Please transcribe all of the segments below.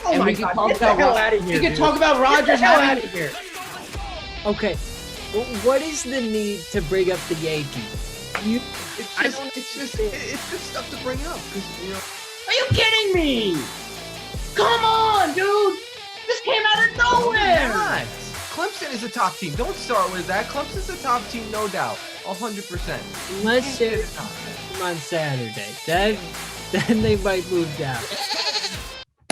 Oh and my we can God, talk get the about hell out of here. We can dude. talk about Rodgers. Get the hell out of here. Okay, what is the need to bring up the Yankees? It's just stuff to bring up because Are you kidding me? Come on, dude. This came out of nowhere. not. Clemson is a top team. Don't start with that. Clemson's a top team, no doubt, 100%. Unless they're on Saturday, then they might move down.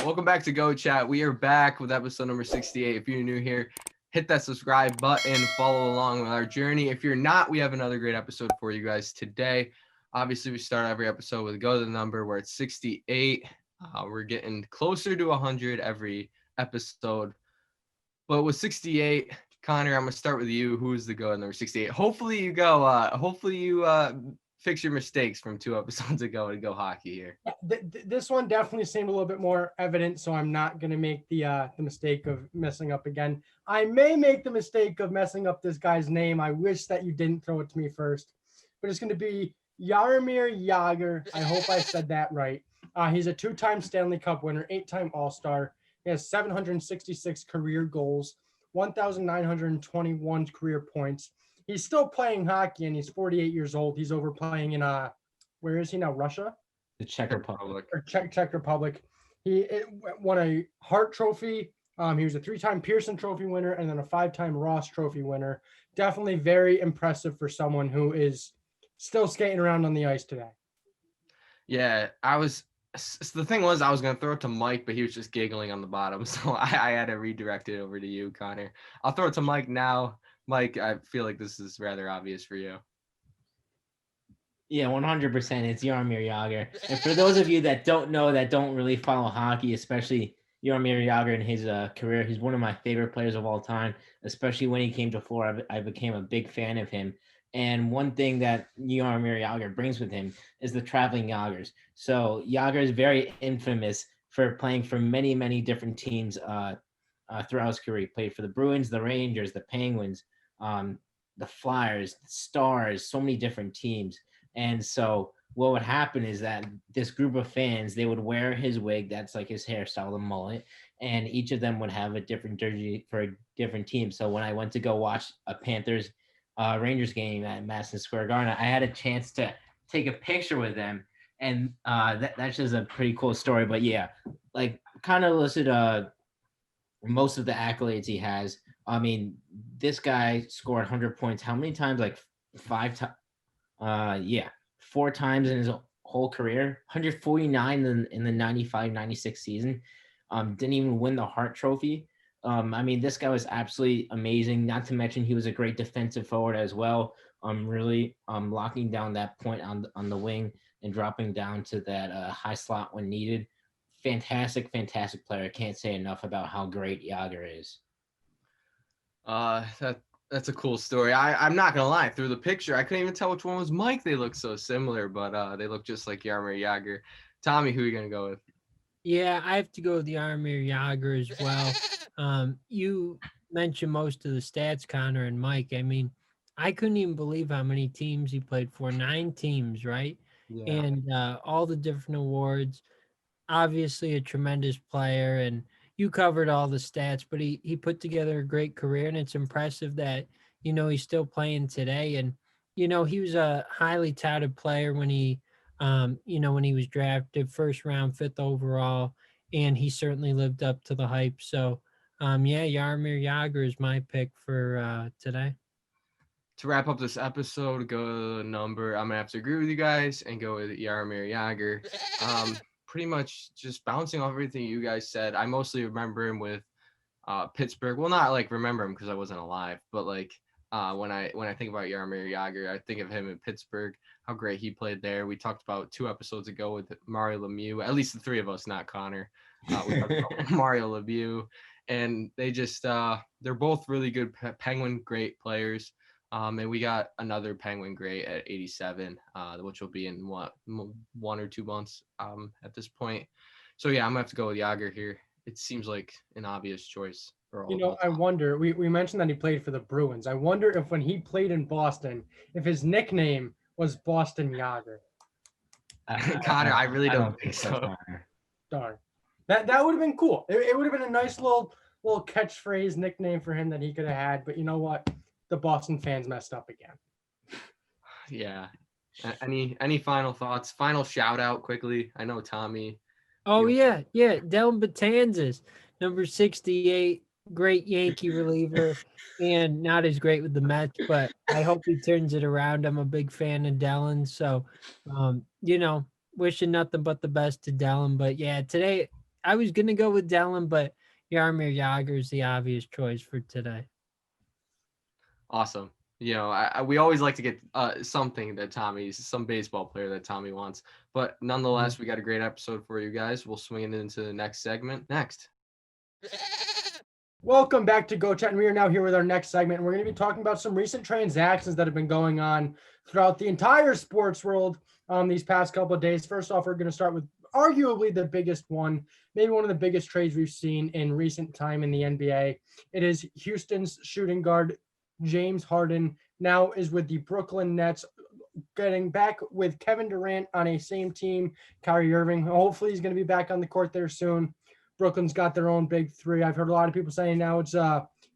Welcome back to Go Chat. We are back with episode number 68. If you're new here, hit that subscribe button, follow along with our journey. If you're not, we have another great episode for you guys today. Obviously, we start every episode with Go to the Number, where it's 68. We're getting closer to 100 every episode. But with 68, Connor, I'm going to start with you. Who is the Go to number 68? Hopefully you fix your mistakes from 2 episodes ago and go hockey here. This one definitely seemed a little bit more evident, so I'm not going to make the mistake of messing up again. I may make the mistake of messing up this guy's name. I wish that you didn't throw it to me first. But it's going to be Jaromir Jagr. I hope I said that right. He's a 2-time Stanley Cup winner, 8-time All-Star. He has 766 career goals, 1,921 career points. He's still playing hockey, and he's 48 years old. He's over playing in where is he now? Russia? The Czech Republic. Or Czech Republic. He won a Hart Trophy. He was a 3-time Pearson Trophy winner and then a 5-time Ross Trophy winner. Definitely very impressive for someone who is still skating around on the ice today. Yeah, the thing was I was going to throw it to Mike, but he was just giggling on the bottom. So I had to redirect it over to you, Connor. I'll throw it to Mike now. Mike, I feel like this is rather obvious for you. Yeah, 100%. It's Jaromir Jagr. And for those of you that don't know, that don't really follow hockey, especially Jaromir Jagr in his career, he's one of my favorite players of all time, especially when he came to Florida. I became a big fan of him. And one thing that Jaromir Jagr brings with him is the traveling Jagrs. So Jagr is very infamous for playing for many, many different teams throughout his career. He played for the Bruins, the Rangers, the Penguins, the Flyers, the Stars, so many different teams. And so what would happen is that this group of fans, they would wear his wig, that's like his hairstyle, the mullet, and each of them would have a different jersey for a different team. So when I went to go watch a Panthers Rangers game at Madison Square Garden, I had a chance to take a picture with them, and that's just a pretty cool story. But yeah, like kind of listed most of the accolades he has. I mean, this guy scored 100 points. How many times? Like 5 times. 4 times in his whole career. 149 in the 95-96 season. Didn't even win the Hart Trophy. I mean, this guy was absolutely amazing. Not to mention he was a great defensive forward as well. Really locking down that point on the wing and dropping down to that high slot when needed. Fantastic player. I can't say enough about how great Jagr is. That's a cool story. I'm not gonna lie. Through the picture, I couldn't even tell which one was Mike. They look so similar, but they look just like Jaromir Jagr. Tommy, who are you gonna go with? Yeah, I have to go with Jaromir Jagr as well. You mentioned most of the stats, Connor and Mike. I mean, I couldn't even believe how many teams he played for. 9 teams, right? Yeah. And all the different awards. Obviously a tremendous player, and you covered all the stats, but he put together a great career, and it's impressive that, he's still playing today. And, he was a highly touted player when he was drafted 1st round, 5th overall, and he certainly lived up to the hype. So, Jaromir Jagr is my pick for today. To wrap up this episode, go to the number. I'm gonna have to agree with you guys and go with Jaromir Jagr. Pretty much just bouncing off everything you guys said. I mostly remember him with Pittsburgh. Well, not like remember him because I wasn't alive, but like when I think about Jaromir Jagr, I think of him in Pittsburgh, how great he played there. We talked about 2 episodes ago with Mario Lemieux, at least the 3 of us, not Connor. We talked about Mario Lemieux, and they just they're both really good Penguin great players. And we got another Penguin great at 87, which will be in 1 or 2 months at this point. So yeah, I'm gonna have to go with Jagr here. It seems like an obvious choice for all. I wonder. We mentioned that he played for the Bruins. I wonder if when he played in Boston, if his nickname was Boston Jagr. Connor, I really don't think so. Darn. That would have been cool. It would have been a nice little catchphrase nickname for him that he could have had. But you know what? The Boston fans messed up again. Yeah. Any final thoughts? Final shout out quickly. I know Tommy. Oh yeah. Dellin Betances, number 68, great Yankee reliever, and not as great with the Mets, but I hope he turns it around. I'm a big fan of Dellin, so wishing nothing but the best to Dellin. But yeah, today I was gonna go with Dellin, but Jaromir Jagr is the obvious choice for today. Awesome. We always like to get some baseball player that Tommy wants. But nonetheless, we got a great episode for you guys. We'll swing it into the next segment next. Welcome back to Go Chat, and we are now here with our next segment. And we're going to be talking about some recent transactions that have been going on throughout the entire sports world these past couple of days. First off, we're going to start with arguably the biggest one, maybe one of the biggest trades we've seen in recent time in the NBA. It is Houston's shooting guard James Harden now is with the Brooklyn Nets, getting back with Kevin Durant on a same team. Kyrie Irving, hopefully he's going to be back on the court there soon. Brooklyn's got their own big three. I've heard a lot of people saying now it's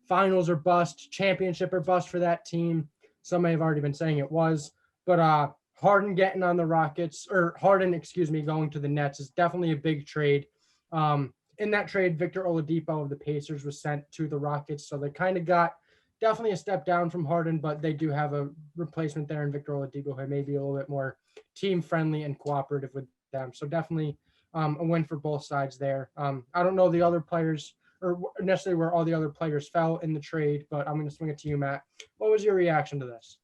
finals or bust, championship or bust for that team. Some may have already been saying it was, but Harden getting on the Rockets, or Harden, going to the Nets is definitely a big trade. In that trade, Victor Oladipo of the Pacers was sent to the Rockets, so they kind of got definitely a step down from Harden, but they do have a replacement there in Victor Oladipo who may be a little bit more team-friendly and cooperative with them. So definitely a win for both sides there. I don't know the other players or necessarily where all the other players fell in the trade, but I'm going to swing it to you, Matt. What was your reaction to this?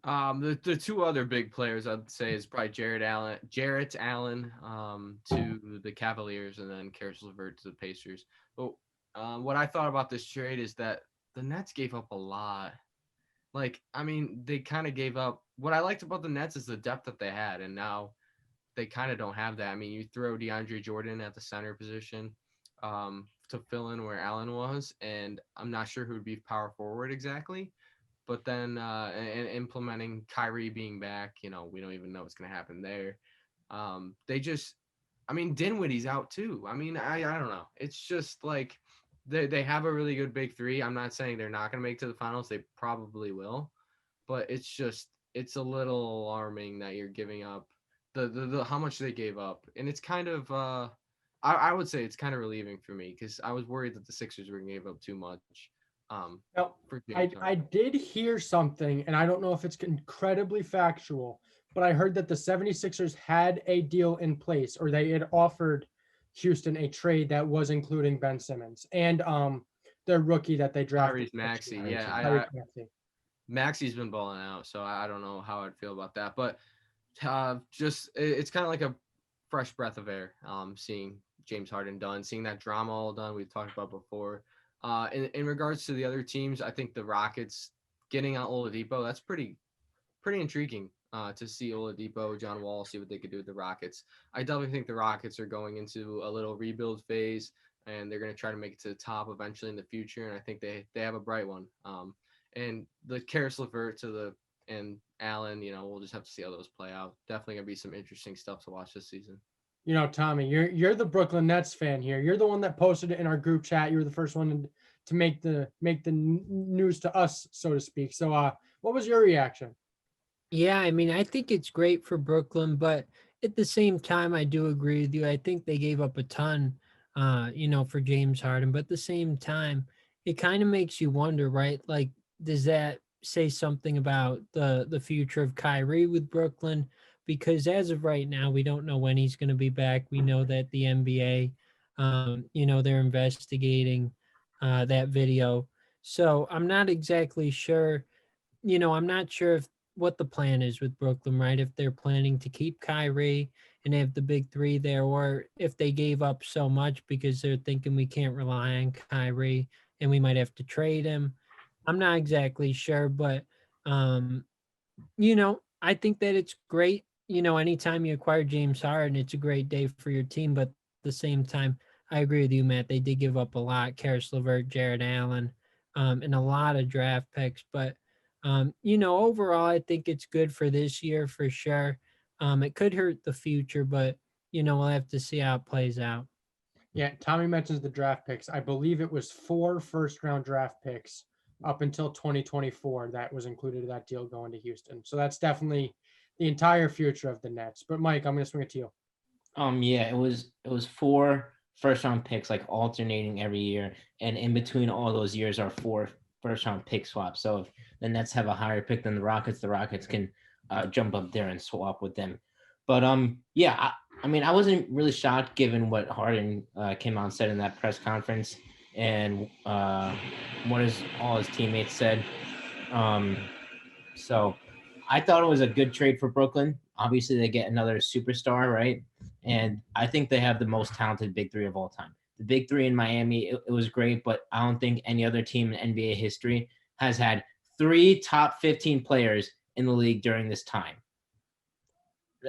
The two other big players I'd say is probably Jarrett Allen to the Cavaliers, and then Caris LeVert to the Pacers. But what I thought about this trade is that the Nets gave up a lot. They kind of gave up. What I liked about the Nets is the depth that they had, and now they kind of don't have that. I mean, you throw DeAndre Jordan at the center position to fill in where Allen was, and I'm not sure who would be power forward exactly. But then and implementing Kyrie being back, we don't even know what's going to happen there. Dinwiddie's out too. I don't know. It's just like they have a really good big three. I'm not saying they're not going to make to the finals. They probably will. But it's a little alarming that you're giving up the how much they gave up. And it's kind of I would say it's kind of relieving for me because I was worried that the Sixers were going to give up too much. Now, I did hear something, and I don't know if it's incredibly factual, but I heard that the 76ers had a deal in place, or they had offered Houston a trade that was including Ben Simmons and their rookie that they drafted. Maxey. Yeah, Maxey's been balling out, so I don't know how I'd feel about that. But it's kind of like a fresh breath of air seeing James Harden done, seeing that drama all done we've talked about before. In regards to the other teams, I think the Rockets getting out Oladipo, that's pretty intriguing to see Oladipo, John Wall, see what they could do with the Rockets. I definitely think the Rockets are going into a little rebuild phase, and they're going to try to make it to the top eventually in the future, and I think they have a bright one. And the Caris LeVert and Allen, we'll just have to see how those play out. Definitely going to be some interesting stuff to watch this season. Tommy, you're the Brooklyn Nets fan here. You're the one that posted it in our group chat. You were the first one to make the news to us, so to speak. So, what was your reaction? Yeah, I think it's great for Brooklyn, but at the same time, I do agree with you. I think they gave up a ton, for James Harden. But at the same time, it kind of makes you wonder, right? Like, does that say something about the future of Kyrie with Brooklyn? Because as of right now, we don't know when he's going to be back. We know that the NBA, they're investigating that video. So I'm not exactly sure. I'm not sure if what the plan is with Brooklyn, right? If they're planning to keep Kyrie and have the big three there, or if they gave up so much because they're thinking we can't rely on Kyrie and we might have to trade him. I'm not exactly sure, but I think that it's great. Anytime you acquire James Harden, it's a great day for your team. But at the same time, I agree with you, Matt. They did give up a lot. Caris LeVert, Jarrett Allen, and a lot of draft picks. But, overall, I think it's good for this year for sure. It could hurt the future, but, we'll have to see how it plays out. Yeah, Tommy mentions the draft picks. I believe it was 4 first-round draft picks up until 2024 that was included in that deal going to Houston. So that's definitely the entire future of the Nets. But Mike, I'm going to swing it to you. Yeah, it was 4 first round picks, like alternating every year, and in between all those years are 4 first round pick swaps. So if the Nets have a higher pick than the Rockets can jump up there and swap with them. But yeah, I mean, I wasn't really shocked given what Harden came out and said in that press conference, and what all his teammates said. So I thought it was a good trade for Brooklyn. Obviously, they get another superstar, right? And I think they have the most talented big three of all time. The big three in Miami, it was great, but I don't think any other team in NBA history has had 3 top 15 players in the league during this time.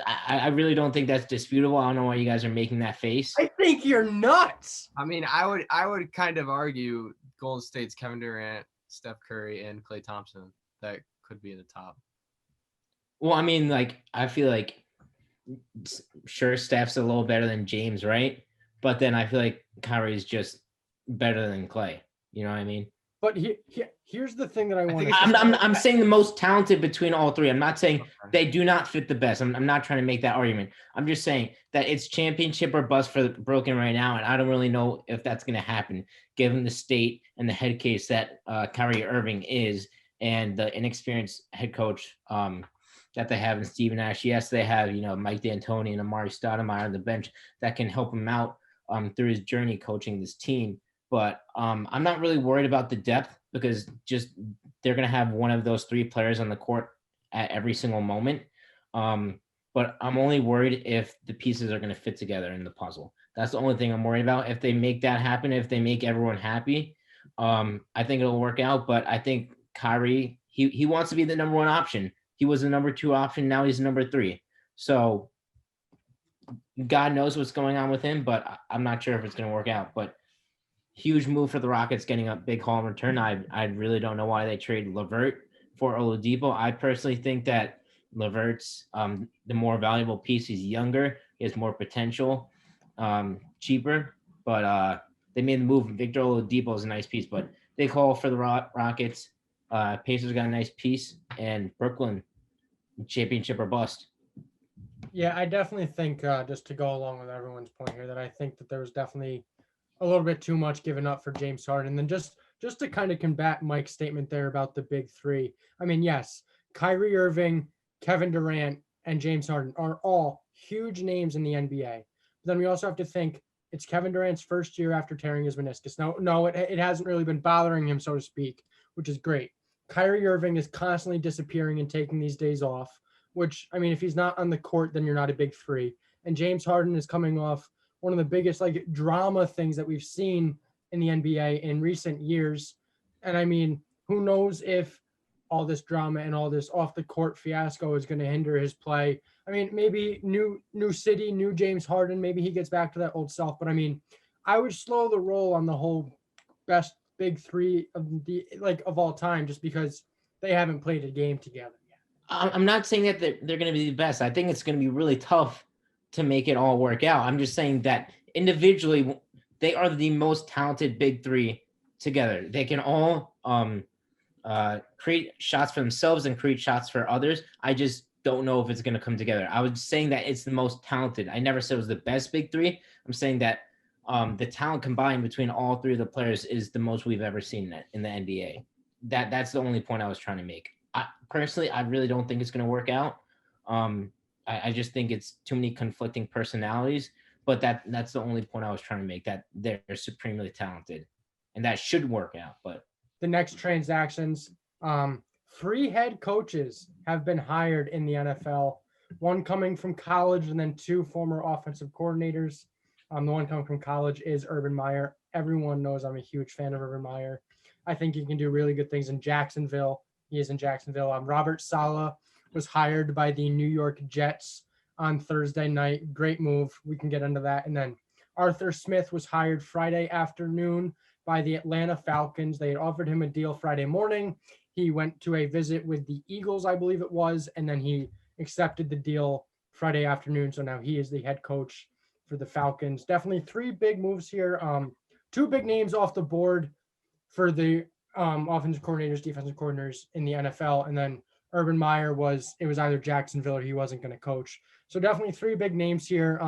I really don't think that's disputable. I don't know why you guys are making that face. I think you're nuts. I mean, I would kind of argue Golden State's Kevin Durant, Steph Curry, and Klay Thompson that could be in the top. Well, I mean, like, I feel like sure Steph's a little better than James, right? But then I feel like Kyrie's just better than Klay. You know what I mean? But here's the thing that I want to. I'm saying the most talented between all 3. I'm not saying they do not fit the best. I'm not trying to make that argument. I'm just saying that it's championship or bust for Brooklyn right now, and I don't really know if that's going to happen given the state and the head case that Kyrie Irving is and the inexperienced head coach that they have in Steve Nash. Yes, they have Mike D'Antoni and Amari Stoudemire on the bench that can help him out through his journey coaching this team. But I'm not really worried about the depth because just they're going to have one of those 3 players on the court at every single moment. But I'm only worried if the pieces are going to fit together in the puzzle. That's the only thing I'm worried about. If they make that happen, if they make everyone happy, I think it'll work out. But I think Kyrie, he wants to be the number 1 option. He was the number 2 option. Now he's the number 3. So God knows what's going on with him, but I'm not sure if it's going to work out. But huge move for the Rockets getting a big haul in return. I really don't know why they traded LeVert for Oladipo. I personally think that LeVert's the more valuable piece. He's younger. He has more potential, cheaper. But they made the move. Victor Oladipo is a nice piece, but they call for the Rockets. Pacers got a nice piece, and Brooklyn, championship or bust. Yeah, I definitely think just to go along with everyone's point here that I think that there was definitely a little bit too much given up for James Harden. And then just to kind of combat Mike's statement there about the big 3. I mean, yes, Kyrie Irving, Kevin Durant, and James Harden are all huge names in the NBA. But then we also have to think it's Kevin Durant's first year after tearing his meniscus. No, it hasn't really been bothering him, so to speak, which is great. Kyrie Irving is constantly disappearing and taking these days off, which, I mean, if he's not on the court, then you're not a big 3. And James Harden is coming off one of the biggest drama things that we've seen in the NBA in recent years. And I mean, who knows if all this drama and all this off the court fiasco is going to hinder his play. I mean, maybe new city, new James Harden, maybe he gets back to that old self. But I mean, I would slow the roll on the whole best big 3 of all time, just because they haven't played a game together yet. I'm not saying that they're going to be the best. I think it's going to be really tough to make it all work out. I'm just saying that individually, they are the most talented big 3 together. They can all create shots for themselves and create shots for others. I just don't know if it's going to come together. I was saying that it's the most talented. I never said it was the best big 3. I'm saying that the talent combined between all 3 of the players is the most we've ever seen in the NBA. That's the only point I was trying to make. Personally, I really don't think it's going to work out. I just think it's too many conflicting personalities, but that's the only point I was trying to make, that they're supremely talented and that should work out. But the next transactions, 3 head coaches have been hired in the NFL, 1 coming from college and then 2 former offensive coordinators. The one coming from college is Urban Meyer. Everyone knows I'm a huge fan of Urban Meyer. I think he can do really good things in Jacksonville. He is in Jacksonville. Robert Saleh was hired by the New York Jets on Thursday night. Great move. We can get into that. And then Arthur Smith was hired Friday afternoon by the Atlanta Falcons. They had offered him a deal Friday morning. He went to a visit with the Eagles, I believe it was, and then he accepted the deal Friday afternoon. So now he is the head coach for the Falcons. Definitely three big moves here. Two big names off the board for the offensive coordinators, defensive coordinators in the NFL, and then Urban Meyer was either Jacksonville or he wasn't going to coach. So definitely three big names here.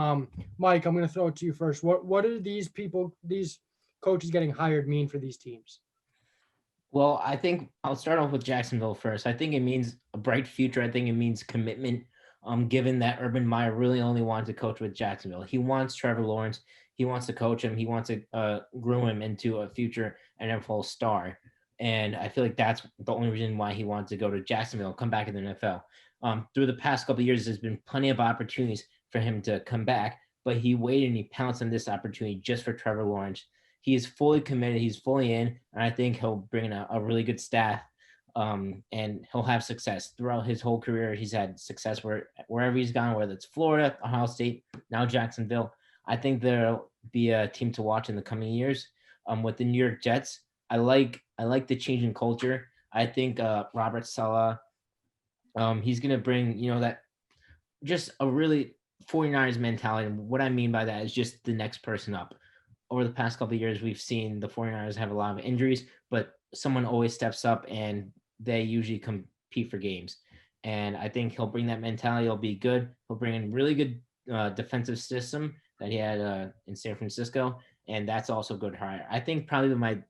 Mike, I'm going to throw it to you first. What do these coaches getting hired mean for these teams? Well, I think I'll start off with Jacksonville first. I think it means a bright future. I think it means commitment. Given that Urban Meyer really only wanted to coach with Jacksonville, he wants Trevor Lawrence. He wants to coach him. He wants to groom him into a future NFL star. And I feel like that's the only reason why he wants to go to Jacksonville, come back in the NFL. Through the past couple of years, there's been plenty of opportunities for him to come back, but he waited and he pounced on this opportunity just for Trevor Lawrence. He is fully committed. He's fully in, and I think he'll bring in a really good staff, and he'll have success throughout his whole career. He's had success wherever he's gone, whether it's Florida, Ohio State, now Jacksonville. I think there'll be a team to watch in the coming years. With the New York Jets, I like the change in culture. I think Robert Saleh, he's gonna bring that just a really 49ers mentality. And what I mean by that is just the next person up. Over the past couple of years, we've seen the 49ers have a lot of injuries, but someone always steps up and they usually compete for games. And I think he'll bring that mentality. He'll be good. He'll bring in really good defensive system that he had in San Francisco. And that's also good hire. I think probably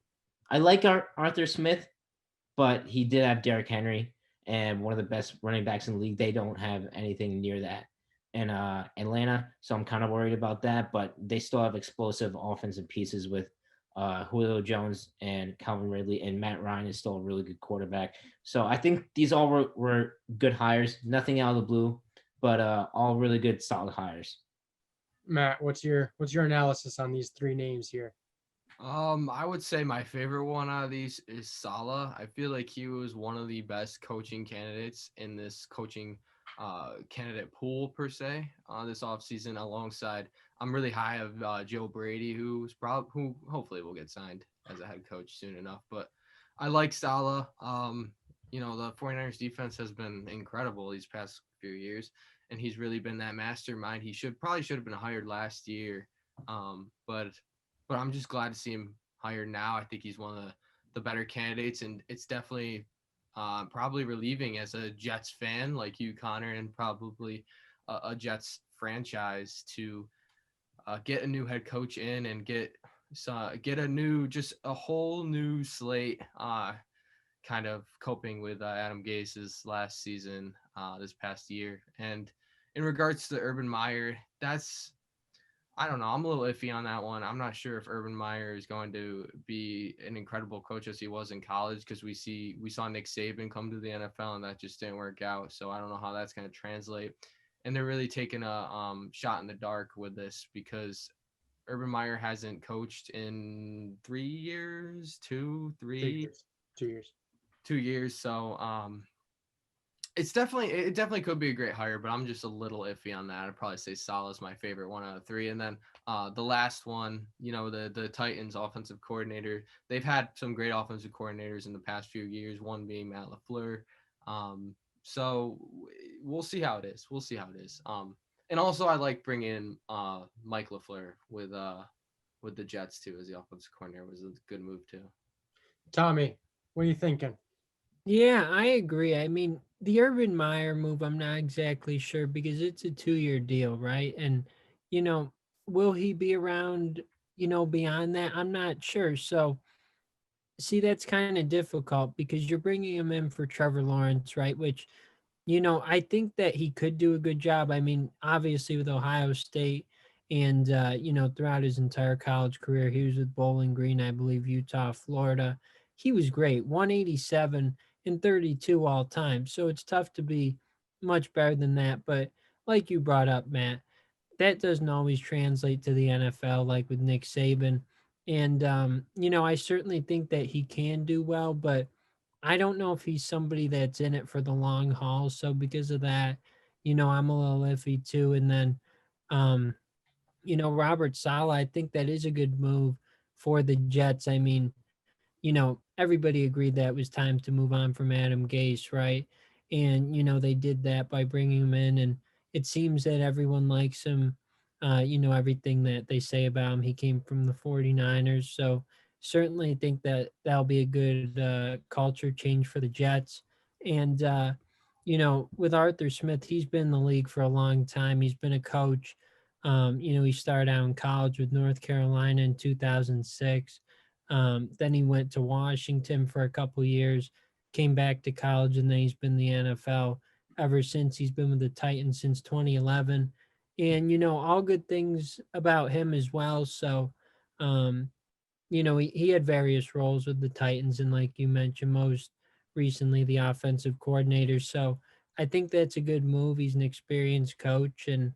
I like Arthur Smith, but he did have Derrick Henry and one of the best running backs in the league. They don't have anything near that in Atlanta, so I'm kind of worried about that, but they still have explosive offensive pieces with Julio Jones and Calvin Ridley, and Matt Ryan is still a really good quarterback. So I think these all were good hires, nothing out of the blue, but all really good, solid hires. Matt, what's your analysis on these three names here? I would say my favorite one out of these is Saleh. I feel like he was one of the best coaching candidates in this coaching candidate pool per se this offseason, alongside I'm really high of Joe Brady, who hopefully will get signed as a head coach soon enough. But I like Saleh. The 49ers defense has been incredible these past few years, and he's really been that mastermind. He should have been hired last year, but I'm just glad to see him hired now. I think he's one of the better candidates, and it's definitely probably relieving as a Jets fan like you, Connor, and probably a Jets franchise to get a new head coach in and get a whole new slate, kind of coping with Adam Gase's last season this past year. And in regards to Urban Meyer, I don't know. I'm a little iffy on that one. I'm not sure if Urban Meyer is going to be an incredible coach as he was in college, because we saw Nick Saban come to the NFL and that just didn't work out. So I don't know how that's going to translate. And they're really taking a shot in the dark with this, because Urban Meyer hasn't coached in 3 years, 2 years. So it definitely could be a great hire, but I'm just a little iffy on that. I'd probably say Saleh's my favorite one out of three. And then the last one, the Titans offensive coordinator, they've had some great offensive coordinators in the past few years, one being Matt LaFleur. So we'll see how it is. And also I like bringing in Mike LaFleur with the Jets too as the offensive coordinator. Was a good move too. Tommy, what are you thinking? Yeah, I agree. I mean, the Urban Meyer move, I'm not exactly sure because it's a 2-year deal, right? And, will he be around, beyond that? I'm not sure. So, see, that's kind of difficult because you're bringing him in for Trevor Lawrence, right? Which, I think that he could do a good job. I mean, obviously with Ohio State and, throughout his entire college career, he was with Bowling Green, I believe, Utah, Florida. He was great, 187 and 32 all time. So it's tough to be much better than that. But like you brought up, Matt, that doesn't always translate to the NFL, like with Nick Saban. And, I certainly think that he can do well, but I don't know if he's somebody that's in it for the long haul. So because of that, I'm a little iffy too. And then, Robert Saleh, I think that is a good move for the Jets. I mean, everybody agreed that it was time to move on from Adam Gase, right? And, they did that by bringing him in, and it seems that everyone likes him. everything that they say about him. He came from the 49ers. So certainly think that that'll be a good culture change for the Jets. And, with Arthur Smith, he's been in the league for a long time. He's been a coach. He started out in college with North Carolina in 2006. Then he went to Washington for a couple years, came back to college, and then he's been in the NFL ever since. He's been with the Titans since 2011. And, all good things about him as well. So, he had various roles with the Titans, and like you mentioned, most recently the offensive coordinator. So I think that's a good move. He's an experienced coach, and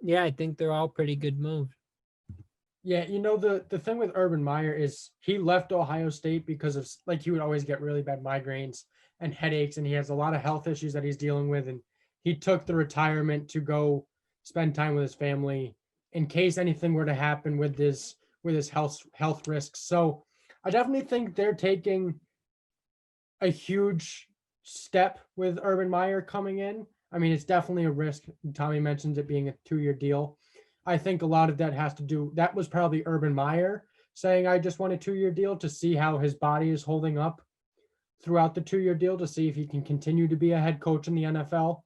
yeah, I think they're all pretty good moves. Yeah, the thing with Urban Meyer is he left Ohio State because of, like, he would always get really bad migraines and headaches, and he has a lot of health issues that he's dealing with, and he took the retirement to go spend time with his family in case anything were to happen with his health risks. So I definitely think they're taking a huge step with Urban Meyer coming in. I mean, it's definitely a risk. Tommy mentions it being a 2-year deal. I think a lot of that has to do, that was probably Urban Meyer saying, I just want a 2-year deal to see how his body is holding up throughout the 2-year deal, to see if he can continue to be a head coach in the NFL.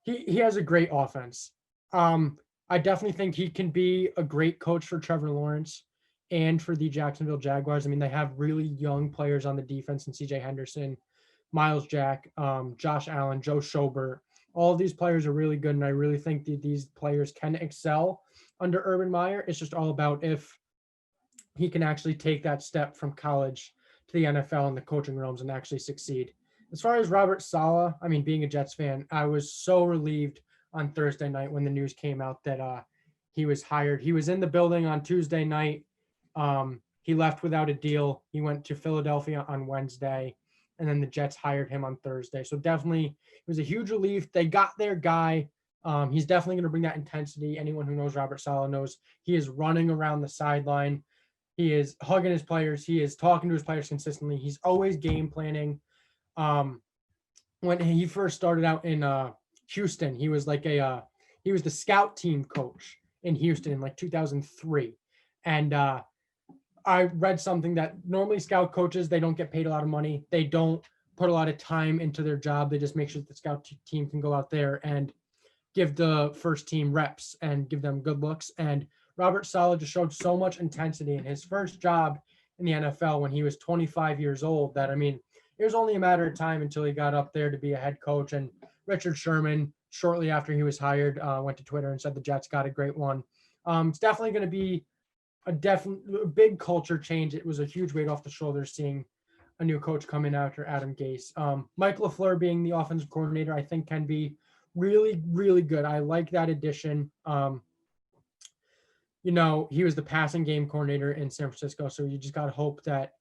He has a great offense. I definitely think he can be a great coach for Trevor Lawrence and for the Jacksonville Jaguars. I mean, they have really young players on the defense, and CJ Henderson, Miles Jack, Josh Allen, Joe Schobert. All of these players are really good, and I really think that these players can excel under Urban Meyer. It's just all about if he can actually take that step from college to the NFL and the coaching realms and actually succeed. As far as Robert Saleh, I mean, being a Jets fan, I was so relieved on Thursday night when the news came out that he was hired. He was in the building on Tuesday night. He left without a deal. He went to Philadelphia on Wednesday, and then the Jets hired him on Thursday. So definitely it was a huge relief. They got their guy. He's definitely going to bring that intensity. Anyone who knows Robert Saleh knows he is running around the sideline. He is hugging his players. He is talking to his players consistently. He's always game planning. When he first started out in Houston, he was like he was the scout team coach in Houston in like 2003. And I read something that normally scout coaches, they don't get paid a lot of money. They don't put a lot of time into their job. They just make sure that the scout team can go out there and give the first team reps and give them good looks. And Robert Saleh just showed so much intensity in his first job in the NFL when he was 25 years old that, I mean, it was only a matter of time until he got up there to be a head coach. And Richard Sherman, shortly after he was hired, went to Twitter and said the Jets got a great one. It's definitely going to be a big culture change. It was a huge weight off the shoulders seeing a new coach come in after Adam Gase. Mike LaFleur being the offensive coordinator, I think can be really, really good. I like that addition. He was the passing game coordinator in San Francisco, so you just got to hope that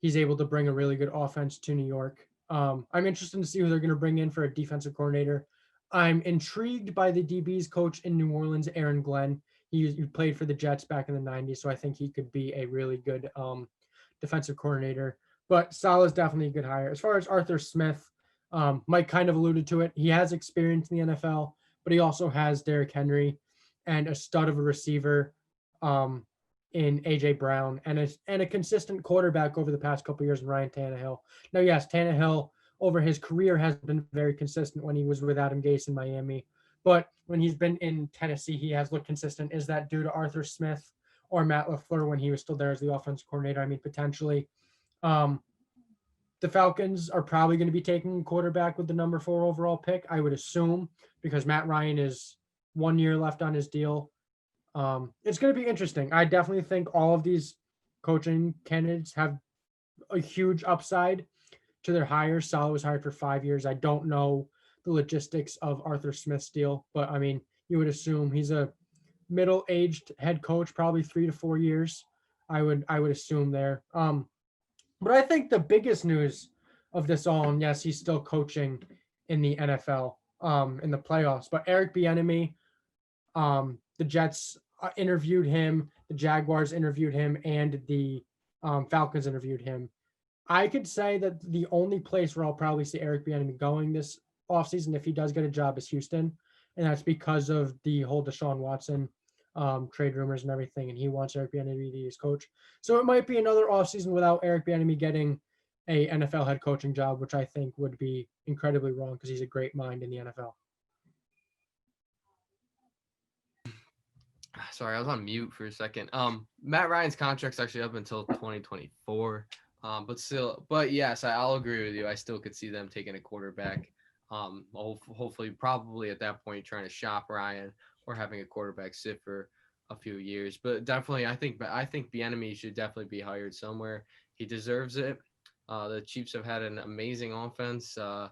he's able to bring a really good offense to New York. I'm interested to see who they're going to bring in for a defensive coordinator. I'm intrigued by the DB's coach in New Orleans, Aaron Glenn. He played for the Jets back in the 90s, so I think he could be a really good defensive coordinator. But Saleh is definitely a good hire. As far as Arthur Smith, Mike kind of alluded to it. He has experience in the NFL, but he also has Derrick Henry and a stud of a receiver in A.J. Brown and a consistent quarterback over the past couple of years in Ryan Tannehill. Now, yes, Tannehill over his career has been very consistent when he was with Adam Gase in Miami. But when he's been in Tennessee, he has looked consistent. Is that due to Arthur Smith or Matt LaFleur when he was still there as the offensive coordinator? I mean, potentially. The Falcons are probably going to be taking a quarterback with the number 4 overall pick, I would assume, because Matt Ryan is 1 year left on his deal. It's going to be interesting. I definitely think all of these coaching candidates have a huge upside to their hires. Saleh was hired for 5 years. I don't know the logistics of Arthur Smith's deal, but I mean, you would assume he's a middle-aged head coach, probably 3 to 4 years. I would assume there. But I think the biggest news of this all, and yes, he's still coaching in the NFL, in the playoffs, but Eric Bieniemy, the Jets interviewed him, the Jaguars interviewed him, and the Falcons interviewed him. I could say that the only place where I'll probably see Eric Bieniemy going this offseason, if he does get a job, is Houston. and that's because of the whole Deshaun Watson trade rumors and everything, and he wants Eric Bieniemy to be his coach. So it might be another offseason without Eric Bieniemy getting a NFL head coaching job, which I think would be incredibly wrong because he's a great mind in the NFL. Sorry, I was on mute for a second. Matt Ryan's contract's actually up until 2024. But yes, I'll agree with you. I still could see them taking a quarterback. Hopefully, probably at that point, trying to shop Ryan or having a quarterback sit for a few years. But definitely, I think Bieniemy should definitely be hired somewhere. He deserves it. The Chiefs have had an amazing offense. A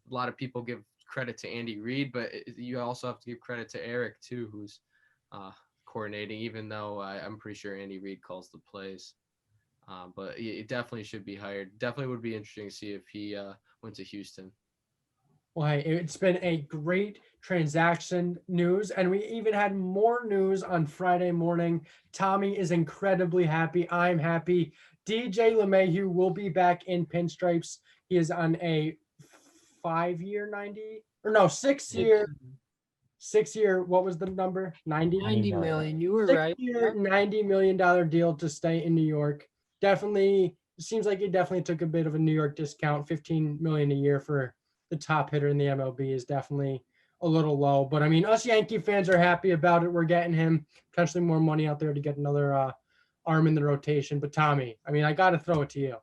lot of people give credit to Andy Reid, but you also have to give credit to Eric too, who's coordinating, even though I'm pretty sure Andy Reid calls the plays. But it definitely should be hired. Definitely would be interesting to see if he went to Houston. Well, hey, it's been a great transaction news, and we even had more news on Friday morning. Tommy is incredibly happy. I'm happy. DJ Lemahieu will be back in pinstripes. He is on a 5-year 90 or no 6-year. What was the number? 90 $90 million. You were 6-year, right. $90 million deal to stay in New York. Definitely seems like he definitely took a bit of a New York discount. $15 million a year for the top hitter in the MLB is definitely a little low. But I mean, us Yankee fans are happy about it. We're getting him potentially more money out there to get another arm in the rotation. But Tommy, I mean, I got to throw it to you.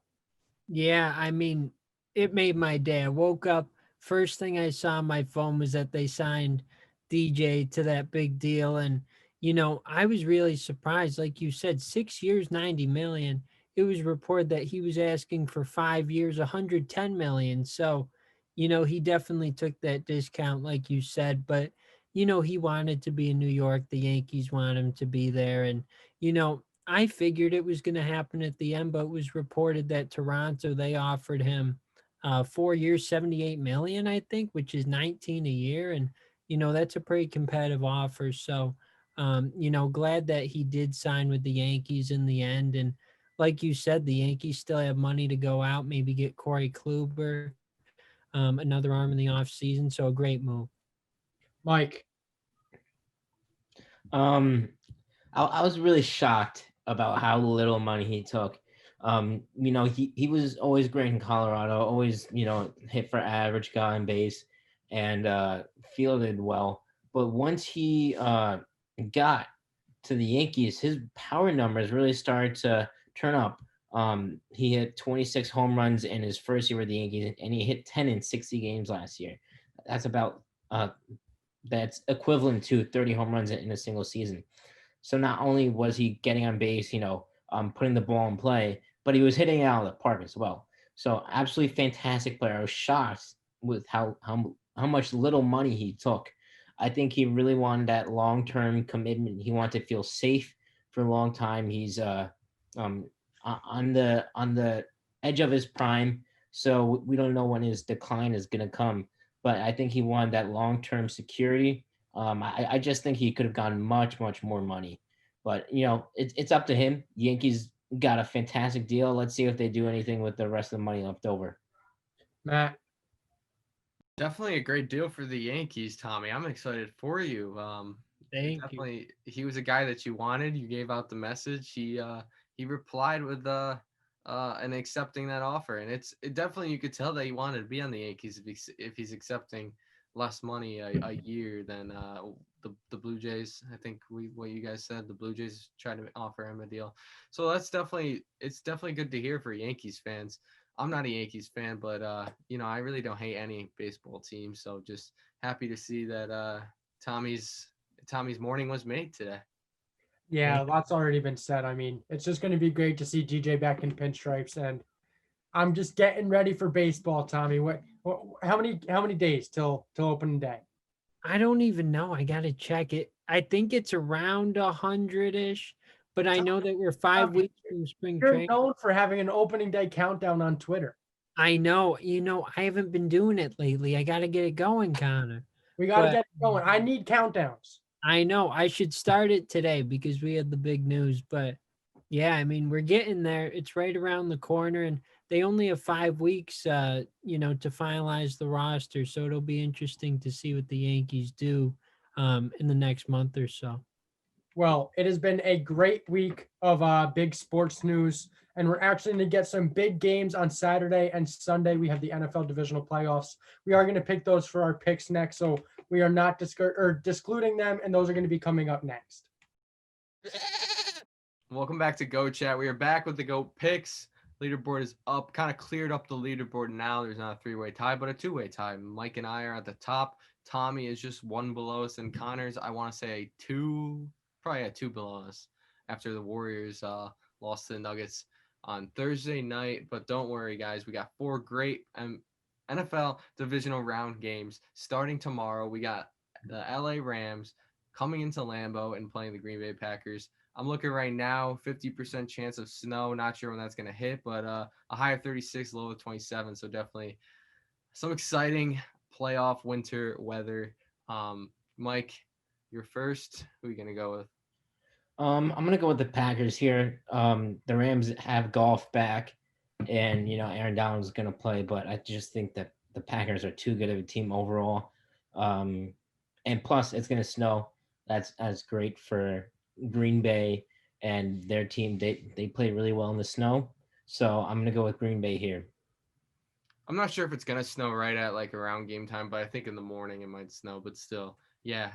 Yeah, I mean, it made my day. I woke up, first thing I saw on my phone was that they signed DJ to that big deal. And, I was really surprised. Like you said, 6 years, 90 million. It was reported that he was asking for 5 years, 110 million. So, he definitely took that discount, like you said. But, he wanted to be in New York. The Yankees want him to be there. And, I figured it was going to happen at the end, but it was reported that Toronto, they offered him 4 years, 78 million, I think, which is 19 a year. And, that's a pretty competitive offer. So, glad that he did sign with the Yankees in the end. And like you said, the Yankees still have money to go out, maybe get Corey Kluber, another arm in the offseason. So a great move. Mike. I was really shocked about how little money he took. He was always great in Colorado, always, hit for average, got on base, and fielded well. But once he got to the Yankees, his power numbers really started to turn up. He hit 26 home runs in his first year with the Yankees, and he hit 10 in 60 games last year. That's equivalent to 30 home runs in a single season. So not only was he getting on base, putting the ball in play, but he was hitting it out of the park as well. So absolutely fantastic player. I was shocked with how much little money he took. I think he really wanted that long-term commitment. He wanted to feel safe for a long time. He's on the edge of his prime, so we don't know when his decline is going to come. But I think he wanted that long-term security. I just think he could have gotten much, much more money. But, it's up to him. The Yankees got a fantastic deal. Let's see if they do anything with the rest of the money left over. Matt. Definitely a great deal for the Yankees, Tommy. I'm excited for you. Thank you. He was a guy that you wanted. You gave out the message. He replied with and accepting that offer, and it definitely, you could tell that he wanted to be on the Yankees if he's accepting less money a year than the Blue Jays. I think what you guys said, the Blue Jays tried to offer him a deal. So it's definitely good to hear for Yankees fans. I'm not a Yankees fan, but I really don't hate any baseball team. So just happy to see that Tommy's morning was made today. Yeah, lots already been said. I mean, it's just going to be great to see DJ back in pinstripes, and I'm just getting ready for baseball, Tommy. How many days till opening day? I don't even know. I got to check it. I think it's around 100-ish, but I know that we're 5 weeks from spring You're training. known for having an opening day countdown on Twitter. I know. I haven't been doing it lately. I got to get it going, Connor. We got to get it going. I need countdowns. I know. I should start it today because we had the big news. But yeah, I mean, we're getting there. It's right around the corner, and they only have 5 weeks, to finalize the roster. So it'll be interesting to see what the Yankees do in the next month or so. Well, it has been a great week of big sports news, and we're actually going to get some big games on Saturday and Sunday. We have the NFL divisional playoffs. We are going to pick those for our picks next, so we are not discluding them, and those are going to be coming up next. Welcome back to Go Chat. We are back with the Go picks. Leaderboard is up, kind of cleared up the leaderboard now. There's not a three-way tie, but a two-way tie. Mike and I are at the top. Tommy is just one below us, and Connor's, I want to say, probably at two below us after the Warriors lost to the Nuggets on Thursday night. But don't worry, guys. We got 4 great NFL divisional round games starting tomorrow. We got the LA Rams coming into Lambeau and playing the Green Bay Packers. I'm looking right now, 50% chance of snow. Not sure when that's going to hit, but a high of 36, low of 27. So definitely some exciting playoff winter weather. Mike, you're first. Who are you going to go with? I'm going to go with the Packers here. The Rams have Goff back, and, Aaron Donald is going to play, but I just think that the Packers are too good of a team overall. And plus, it's going to snow. That's great for Green Bay and their team. They play really well in the snow. So I'm going to go with Green Bay here. I'm not sure if it's going to snow right at like around game time, but I think in the morning it might snow, but still. Yeah,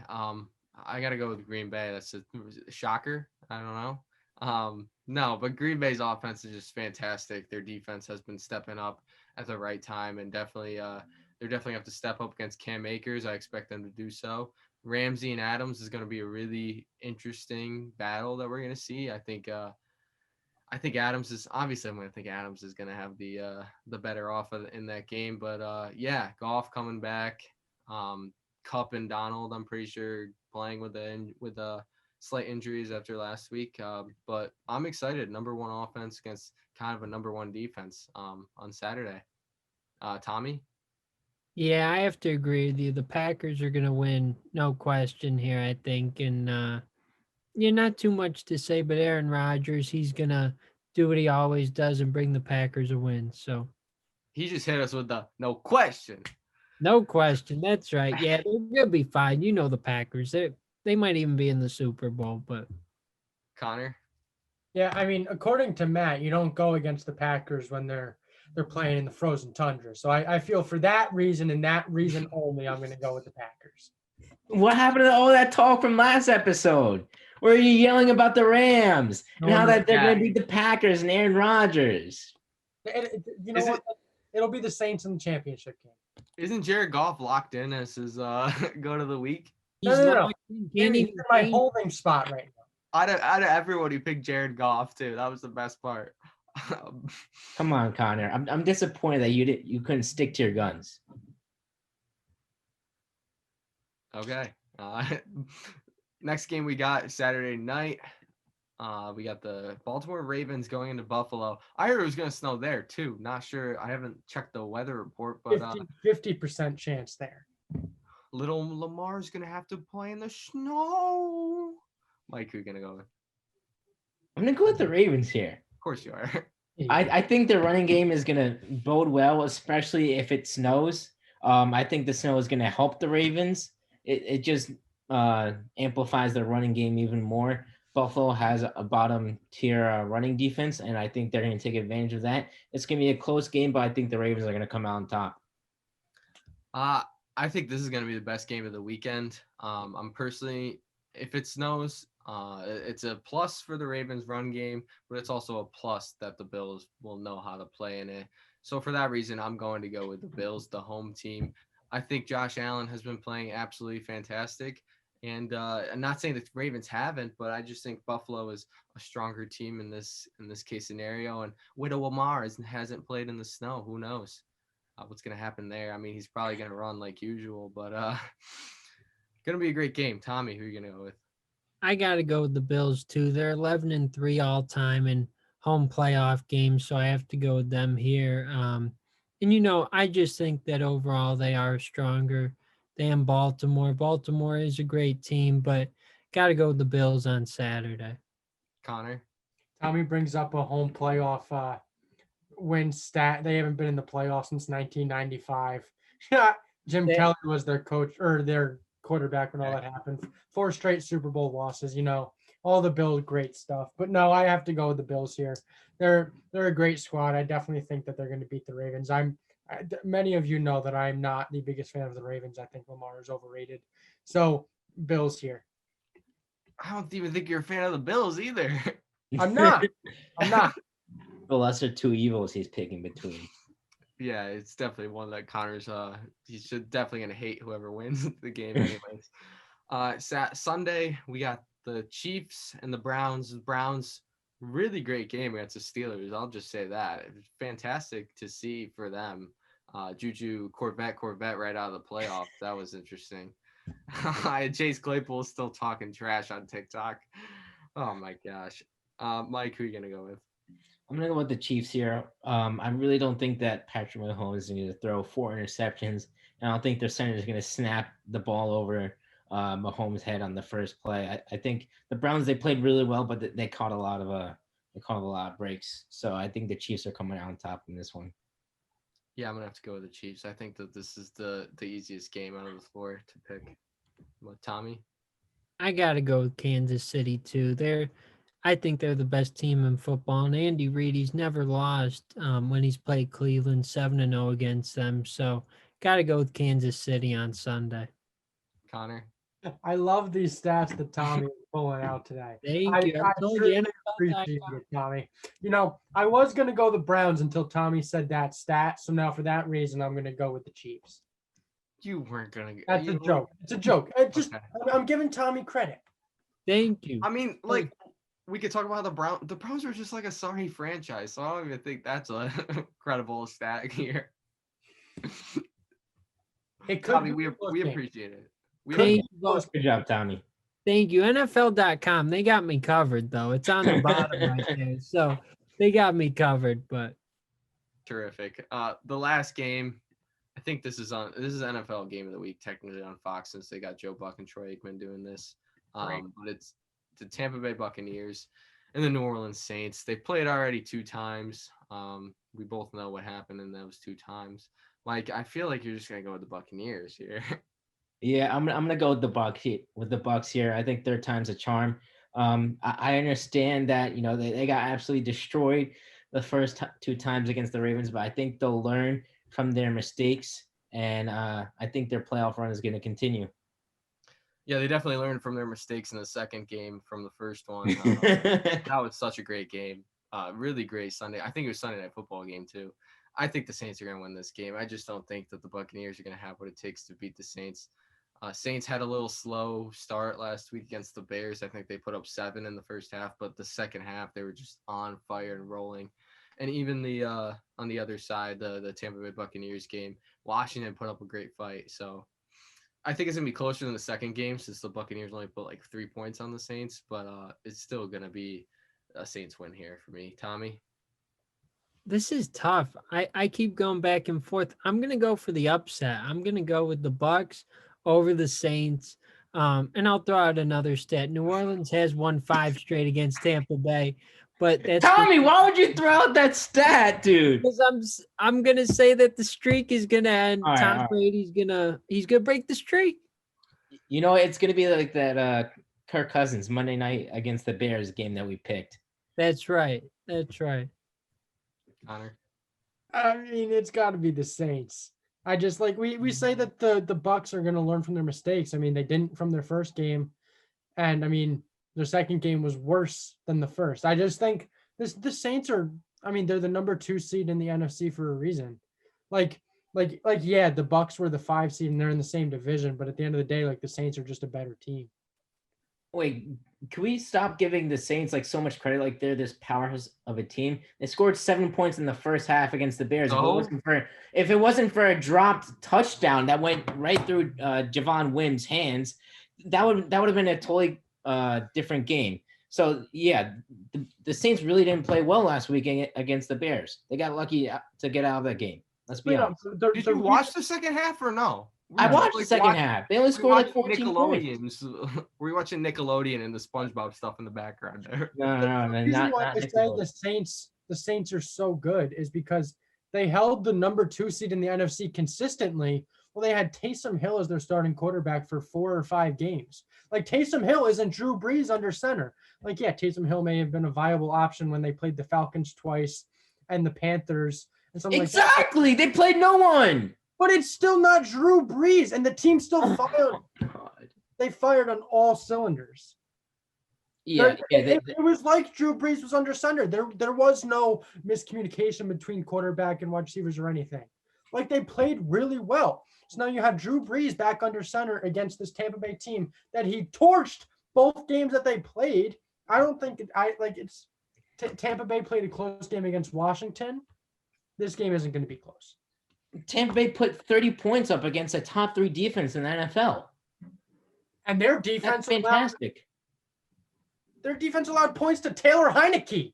I got to go with Green Bay. That's a shocker. I don't know. No, but Green Bay's offense is just fantastic. Their defense has been stepping up at the right time, and definitely they definitely have to step up against Cam Akers. I expect them to do so. Ramsey and Adams is going to be a really interesting battle that we're going to see. I think Adams is obviously. I'm going to think Adams is going to have the better off in that game. But yeah, Goff coming back. Kupp and Donald, I'm pretty sure playing with slight injuries after last week. But I'm excited. Number 1 offense against kind of a number 1 defense on Saturday. Tommy? Yeah, I have to agree with you. The Packers are going to win, no question here, I think. And not too much to say, but Aaron Rodgers, he's going to do what he always does and bring the Packers a win. So he just hit us with the no question. No question. That's right. Yeah, they're going to be fine. The Packers. They might even be in the Super Bowl, but Connor? Yeah, I mean, according to Matt, you don't go against the Packers when they're playing in the frozen tundra. So I feel for that reason and that reason only, I'm going to go with the Packers. What happened to all that talk from last episode? Where are you yelling about the Rams and how that they're going to beat the Packers and Aaron Rodgers? You know what? It'll be the Saints in the championship game. Isn't Jared Goff locked in as his go to the week? No. He's in my holding spot right now. Out of everyone, he picked Jared Goff too. That was the best part. Come on, Connor. I'm disappointed that you couldn't stick to your guns. Okay. Next game we got Saturday night. We got the Baltimore Ravens going into Buffalo. I heard it was going to snow there too. Not sure. I haven't checked the weather report, but 50% chance there. Little Lamar's going to have to play in the snow. Mike, who are you going to go with? I'm going to go with the Ravens here. Of course you are. I think the running game is going to bode well, especially if it snows. I think the snow is going to help the Ravens. It just amplifies the running game even more. Buffalo has a bottom tier running defense, and I think they're going to take advantage of that. It's going to be a close game, but I think the Ravens are going to come out on top. I think this is going to be the best game of the weekend. I'm personally, if it snows, it's a plus for the Ravens run game, but it's also a plus that the Bills will know how to play in it. So for that reason, I'm going to go with the Bills, the home team. I think Josh Allen has been playing absolutely fantastic. And I'm not saying that the Ravens haven't, but I just think Buffalo is a stronger team in this case scenario. And Widow Lamar hasn't played in the snow. Who knows what's going to happen there? I mean, he's probably going to run like usual, but going to be a great game. Tommy, who are you going to go with? I got to go with the Bills too. They're 11-3 all time in home playoff games, so I have to go with them here. And I just think that overall they are stronger than Baltimore. Baltimore is a great team, but got to go with the Bills on Saturday. Connor? Tommy brings up a home playoff win stat. They haven't been in the playoffs since 1995. Jim Kelly was their coach or their quarterback when all that happened. 4 straight Super Bowl losses, all the Bills, great stuff. But no, I have to go with the Bills here. They're a great squad. I definitely think that they're going to beat the Ravens. Many of you know that I'm not the biggest fan of the Ravens. I think Lamar is overrated. So Bills here. I don't even think you're a fan of the Bills either. I'm not. The lesser two evils he's picking between. Yeah, it's definitely one that Connor's he's definitely gonna hate whoever wins the game anyways. Sunday we got the Chiefs and the Browns. The Browns, really great game against the Steelers. I'll just say that. It was fantastic to see for them. Juju Corvette right out of the playoffs. That was interesting. Chase Claypool still talking trash on TikTok. Oh my gosh. Mike, who are you gonna go with? I'm going to go with the Chiefs here. I really don't think that Patrick Mahomes is going to throw 4 interceptions. And I don't think their center is going to snap the ball over Mahomes' head on the first play. I think the Browns, they played really well, but they caught a lot of breaks. So I think the Chiefs are coming out on top in this one. Yeah, I'm going to have to go with the Chiefs. I think that this is the easiest game out of the 4 to pick. What, Tommy? I got to go with Kansas City, too. I think they're the best team in football. And Andy Reid, he's never lost when he's played Cleveland, 7-0 against them. So got to go with Kansas City on Sunday. Connor? I love these stats that Tommy is pulling out today. Thank you. I truly appreciate it, Tommy. I was going to go the Browns until Tommy said that stat. So now for that reason, I'm going to go with the Chiefs. You weren't going to. That's a joke. It's a joke. I'm giving Tommy credit. Thank you. I mean, we could talk about the Browns are just like a sorry franchise, so I don't even think that's a credible stat here. It could Tommy, we appreciate it. Good job, Tommy. Thank you. NFL.com, they got me covered, though. It's on the bottom right there. So they got me covered, but. Terrific. The last game, I think this is NFL Game of the Week, technically on Fox, since they got Joe Buck and Troy Aikman doing this. Right. But it's the Tampa Bay Buccaneers and the New Orleans Saints. They played already 2 times. We both know what happened in those 2 times. Mike, I feel like you're just gonna go with the Buccaneers here. Yeah, I'm gonna go with the Bucs here. I think 3rd time's a charm. I understand that they got absolutely destroyed the first 2 times against the Ravens, but I think they'll learn from their mistakes, and I think their playoff run is going to continue. Yeah, they definitely learned from their mistakes in the second game from the first one. That was such a great game. Really great Sunday. I think it was Sunday Night Football game too. I think the Saints are going to win this game. I just don't think that the Buccaneers are going to have what it takes to beat the Saints. Saints had a little slow start last week against the Bears. I think they put up 7 in the first half, but the second half they were just on fire and rolling. And even the on the other side, the Tampa Bay Buccaneers game, Washington put up a great fight. So I think it's going to be closer than the second game since the Buccaneers only put like 3 points on the Saints, but it's still going to be a Saints win here for me. Tommy? This is tough. I keep going back and forth. I'm going to go for the upset. I'm going to go with the Bucs over the Saints. And I'll throw out another stat. New Orleans has won 5 straight against Tampa Bay. But that's Tommy, why would you throw out that stat, dude? Because I'm gonna say that the streak is gonna end. Tom Brady's gonna break the streak. It's gonna be like that Kirk Cousins Monday night against the Bears game that we picked. That's right. Connor? I mean, it's got to be the Saints. I just we say that the Bucs are going to learn from their mistakes. I mean, they didn't from their first game, and I mean their second game was worse than the first. I just think the Saints are. I mean, they're the number 2 seed in the NFC for a reason. Yeah, the Bucs were the 5 seed and they're in the same division, but at the end of the day, the Saints are just a better team. Wait, can we stop giving the Saints so much credit? Like they're this powerhouse of a team. They scored 7 points in the first half against the Bears. If it wasn't for a dropped touchdown that went right through Javon Wims' hands, that would have been a totally different game. So yeah, the Saints really didn't play well last week against the Bears. They got lucky to get out of that game. Let's be honest. Did you watch the second half or no? I watched the second half. They only scored 14 points. Were you watching Nickelodeon and the SpongeBob stuff in the background there? No, the reason why I say the Saints are so good is because they held the number 2 seed in the NFC consistently Well, they had Taysom Hill as their starting quarterback for 4 or 5 games. Like, Taysom Hill isn't Drew Brees under center. Like, yeah, Taysom Hill may have been a viable option when they played the Falcons twice and the Panthers and something like that. Exactly. They played no one. But it's still not Drew Brees, and the team still fired. God. They fired on all cylinders. Yeah, It was like Drew Brees was under center. There was no miscommunication between quarterback and wide receivers or anything. Like, they played really well. So now you have Drew Brees back under center against this Tampa Bay team that he torched both games that they played. I don't think Tampa Bay played a close game against Washington. This game isn't going to be close. Tampa Bay put 30 points up against a top 3 defense in the NFL. And their defense That's fantastic. Their defense allowed points to Taylor Heineke.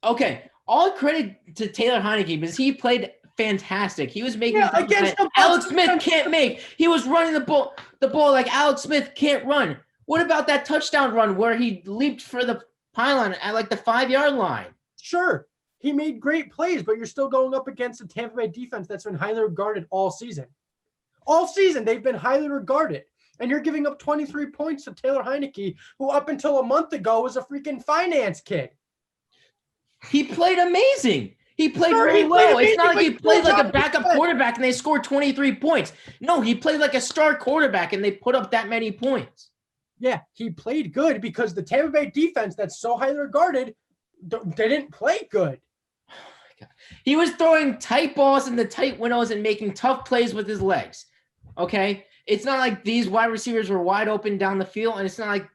Okay, all credit to Taylor Heineke because he played fantastic. He was making against the Alex Smith can't make. He was running the ball like Alex Smith can't run. What about that touchdown run where he leaped for the pylon at like the 5-yard line? Sure, he made great plays, but you're still going up against a Tampa Bay defense that's been highly regarded all season. All season, they've been highly regarded. And you're giving up 23 points to Taylor Heineke, who up until a month ago was a freaking finance kid. He played amazing. He played really well. It's not like he played like a backup quarterback and they scored 23 points. No, he played like a star quarterback and they put up that many points. Yeah, he played good because the Tampa Bay defense that's so highly regarded, they didn't play good. Oh my God. He was throwing tight balls in the tight windows and making tough plays with his legs. Okay? It's not like these wide receivers were wide open down the field, and it's not like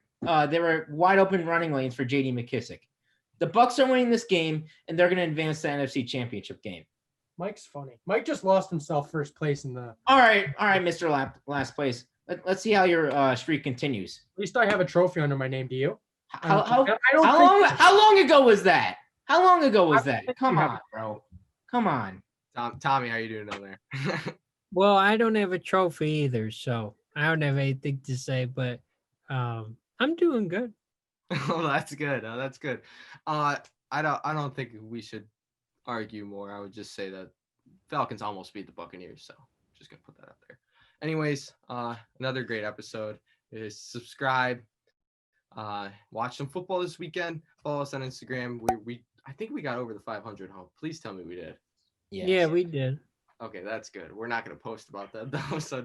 they were wide open running lanes for J.D. McKissic. The Bucs are winning this game, and they're going to advance to the NFC Championship game. Mike's funny. Mike just lost himself first place in the. All right, Mr. Last place. Let's see how your streak continues. At least I have a trophy under my name. Do you? How long ago was that? How long ago was that? Come on, bro. Come on. Tommy, how you doing down there? Well, I don't have a trophy either, so I don't have anything to say, but I'm doing good. Oh, that's good. Oh, that's good. I don't think we should argue more. I would just say that Falcons almost beat the Buccaneers, so just gonna put that out there. Anyways, another great episode. Is subscribe, watch some football this weekend. Follow us on Instagram. I think we got over the 500 home. Please tell me we did. Yes. Yeah, we did. Okay, that's good. We're not going to post about that though, so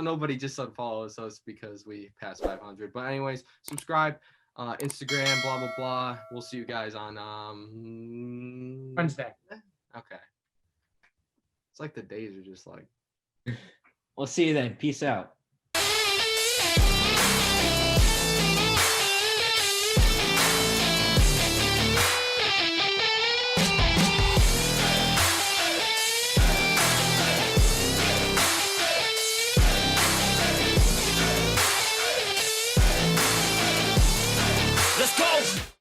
nobody just unfollows us because we passed 500. But anyways, subscribe, Instagram, blah blah blah. We'll see you guys on Wednesday. Okay. It's like the days are just like. We'll see you then. Peace out.